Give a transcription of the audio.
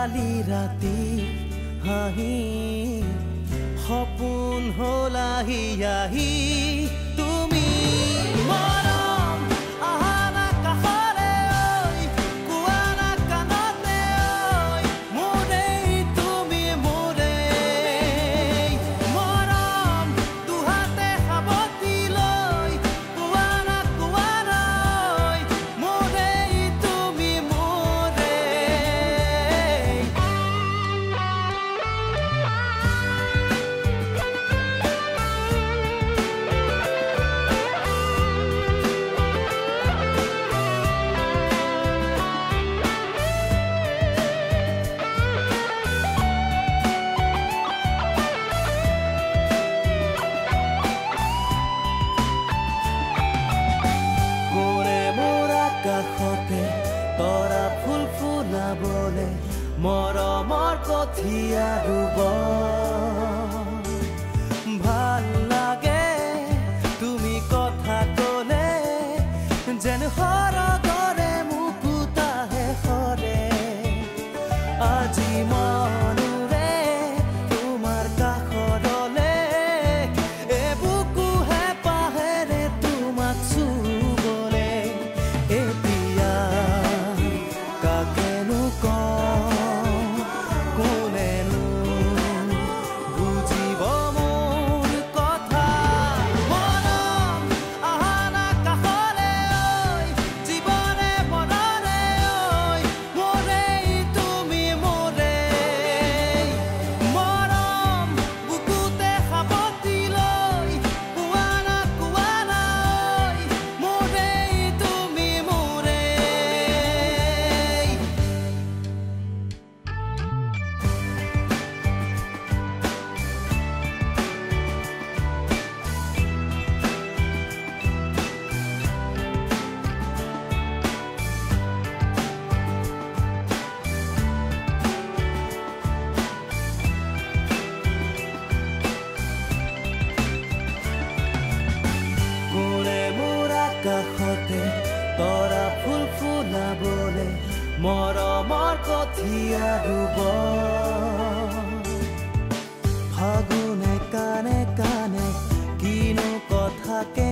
কালি ৰাতি হাঁহি সপোন হ'ল আহি আহি তুমি মৰম আহা না কাষৰে ঐ কোৱা না কাণতে ঐ মোৰেই তুমি মোৰেই মৰম দুহাতে সাৱটি লৈ কোৱা না ঐ মোৰেই তুমি মোৰেই কাষতে তৰা ফুল ফুলাবলে মৰমৰ কঠীয়া ৰুব ভাল লাগে তুমি কথা ক'লে যেন সৰগৰে মুকুতাহে সৰে আজি মনুৰে তোমাৰ কাষৰলে এবুকুহে পাহেৰে তোমাক চুবলে এতিয়া কাকেনো কওঁ কোনেনো বুজিব মোৰ কথা মৰম আহা না কাষৰে ঐ জীৱনে মনৰে ঐ মোৰেই তুমি মোৰেই মৰম বুকুতে সাৱটি লৈ কোৱা না ঐ মোৰেই তুমি মোৰেই কোনে মোৰ আকাশতে তৰা ফুল ফুলাবলে মৰমৰ কঠীয়া ৰুব ফাগুনে কানে কানে কিনো কথাকে